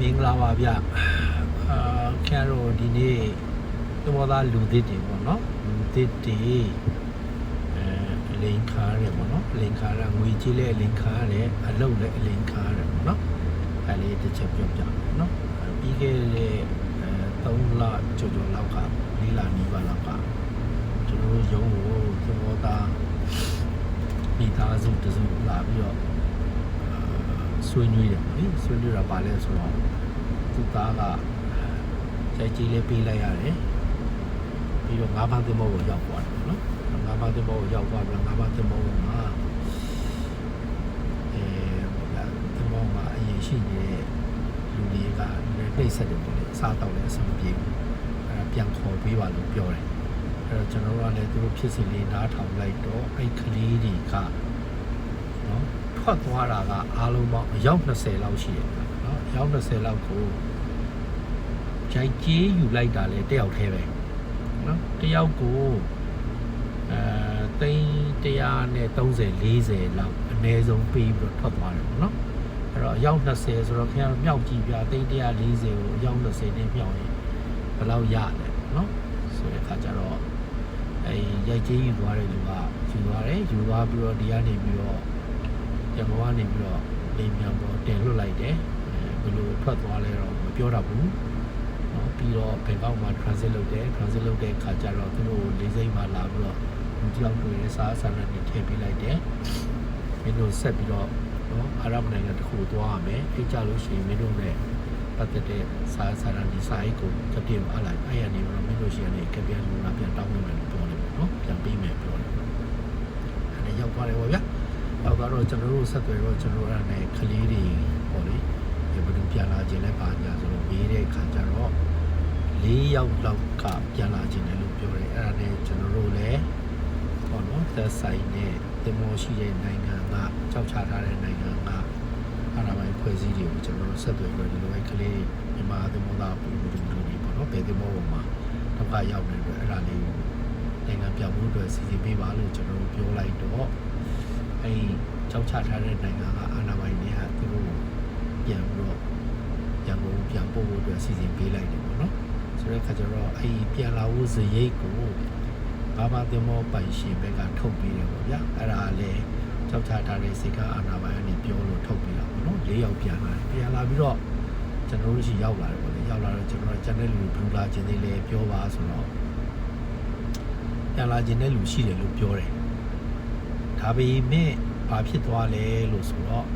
င်္ဂလာပါဗျခင်ဗျားတို့ဒီနေ့သဘောသားလူသစ်တွေပေါ့နော်လူသစ်တွေလိန်ခါရတယ်ပေါ့နော်လိန်ခါရငွေကြီးလဲလိန်ခါရတယ်အလုပ်လဲလိန်ခါရတယ်ပေါ့နော်အဲလေးတစ်ချက်ပြောပြမယ်နော်ပြီးခဲ့တဲ့3လကျော်လောက်က4လနီးပါးလောက်ကကျွန်တော်တို့ရုံးကိုသဘောသားမိသားစုတစုလာပြီးတော့ဆွေးနွေးတယ်ပေါ့လေဆွေးနွေးတာပါလဲဆိုတော့သူသားကစိုက်ကြီးလေးပေးလိုက်ရတယ်ပြီးတော့ငါးပါးသင်္ဘောကိုရောက်သွားတယ်နော်ငါးပါးသင်္ဘောကိုရောက်သွားပြီးငါးပါးသင်္ဘောမှာသင်္ဘောမှာအရင်ရှိနေတဲ့လူတွေကနှိမ့်ဆက်တယ်ပေါ့လေစားတော့လည်းအဆင်မပြေဘူးအဲဒါပြန်ခေါ်ပေးပါလို့ပြောတယ်အဲတော့ကျွန်တော်တို့ကလည်းသူတို့ဖြစ်စဉ်လေးနားထောင်လိုက်တော့အဲ့ကလေးတွေကနော်ထွက်သွားတာကအားလုံးပေါင်းအယောက်20လောက်ရှိတယ်နော်အယောက်20လောက်ကိုဂျိုက်ကြီးယူလိုက်တာလေတယောက်တည်းပဲနော်တယောက်ကိုသိန်း130 40လောက်အနည်းဆုံးပေးပြီးတော့ထွက်သွားတယ်ပေါ့နော်အဲ့တော့အယောက်20ဆိုတော့ခင်ဗျားမြောက်ကြည့်ပြသိန်း140ကိုအယောက်20နဲ့မြောက်ရင်ဘယ်လောက်ရလဲနော်ဆိုတဲ့အခါကျတော့ရိုက်ကြီးယူသွားတဲ့လူကယူသွားတယ်ယူသွားပြီးတော့ဒီကနေပြီးတော့ရန်ကုန်ကနေပြီးတော့လေမြန်ပေါ်တင်လွတ်လိုက်တယ်ဘယ်လိုထွက်သွားလဲတော့မပြောတတ်ဘူးနော်ပြီးတော့ဘန်ကောက်မှာ transit လုပ်တဲ့အခါကျတော့သူတို့လေးစိမ့်မှာလာပြီးတော့လူတယောက်တွေ့တဲ့စားဆန်နဲ့ထည့်ပေးလိုက်တယ်မင်းတို့ဆက်ပြီးတော့နော်အာရဗ်နိုင်ငံတစ်ခုသွားရမယ်အဲ့ကြလို့ရှိရင်မင်းတို့နဲ့ပတ်သက်တဲ့စားဆန်ဒီစာအိတ်ကိုကြည့်ပြအလိုက်အဲ့ရနေတော့မင်းတို့ရှိရနေကပြန်လူလာပြန်တောင်းနေမယ်လို့ပြောတယ်ပေါ့နော်ပြန်ပေးမယ်ပြောတယ်အဲ့ဒါရောက်သွားတယ်ပေါ့ဗျာတော့ကတော့ကျွန်တော်တို့ဆက်သွယ်တော့ကျွန်တော်တို့အဲ့ဒါနဲ့ကလေးတွေပေါ့လေဘယ်လိုပြန်လာခြင်းလဲပါညာဆိုတော့မေးတဲ့အခါကျတော့4ယောက်လောက်ကပြန်လာခြင်းတယ်လို့ပြောတယ်အဲ့ဒါနဲ့ကျွန်တော်တို့လည်းပေါ့နော်သက်ဆိုင်တဲ့တင်မောရှိတဲ့နိုင်ငံကကြောက်ချထားတဲ့နိုင်ငံကအာဏာပိုင်ဖွဲ့စည်းတွေကိုကျွန်တော်တို့ဆက်သွယ်ပြီးဒီလိုပဲကလေးမြန်မာတင်မောသားပြည်သူတွေပေါ့နော်ဘယ်တင်မောပေါ်မှာတော့ကရောက်နေတယ်အဲ့ဒါလေးနိုင်ငံပြောင်းဖို့အတွက်စီစဉ်ပေးပါလို့ကျွန်တော်တို့ပြောလိုက်တော့အဲ့ကြောက်ချထားတဲ့နိုင်ငံကအာဏာပိုင်တွေကသူတို့ပြန်ပြီးတော့ရန်ကုန်ပြန်ပို့ဖို့အတွက်စီစဉ်ပေးလိုက်တယ်ပေါ့နော်ဆိုတဲ့အခါကျတော့အဲ့ပြန်လာဖို့ဇရိတ်ကိုဘာမှသင်္ဘောပိုင်ရှင်ဘက်ကထုတ်ပေးတယ်ပေါ့ဗျာအဲ့ဒါလည်းကြောက်ချထားတဲ့စိတ်ကအာဏာပိုင်ကနေပြောလို့ထုတ်ပေးတာပေါ့နော်၄ယောက်ပြန်လာတယ်ပြန်လာပြီးတော့ကျွန်တော်တို့ရှိရောက်လာတယ်ပေါ့လေရောက်လာတော့ကျွန်တော်ကျန်တဲ့လူဘလူလာခြင်းတွေလည်းပြောပါဆိုတော့ပြန်လာခြင်းတဲ့လူရှိတယ်လို့ပြောတယ်ဒါပေမဲ့ဘာဖြစ်သွားလဲလို့ဆိုတော့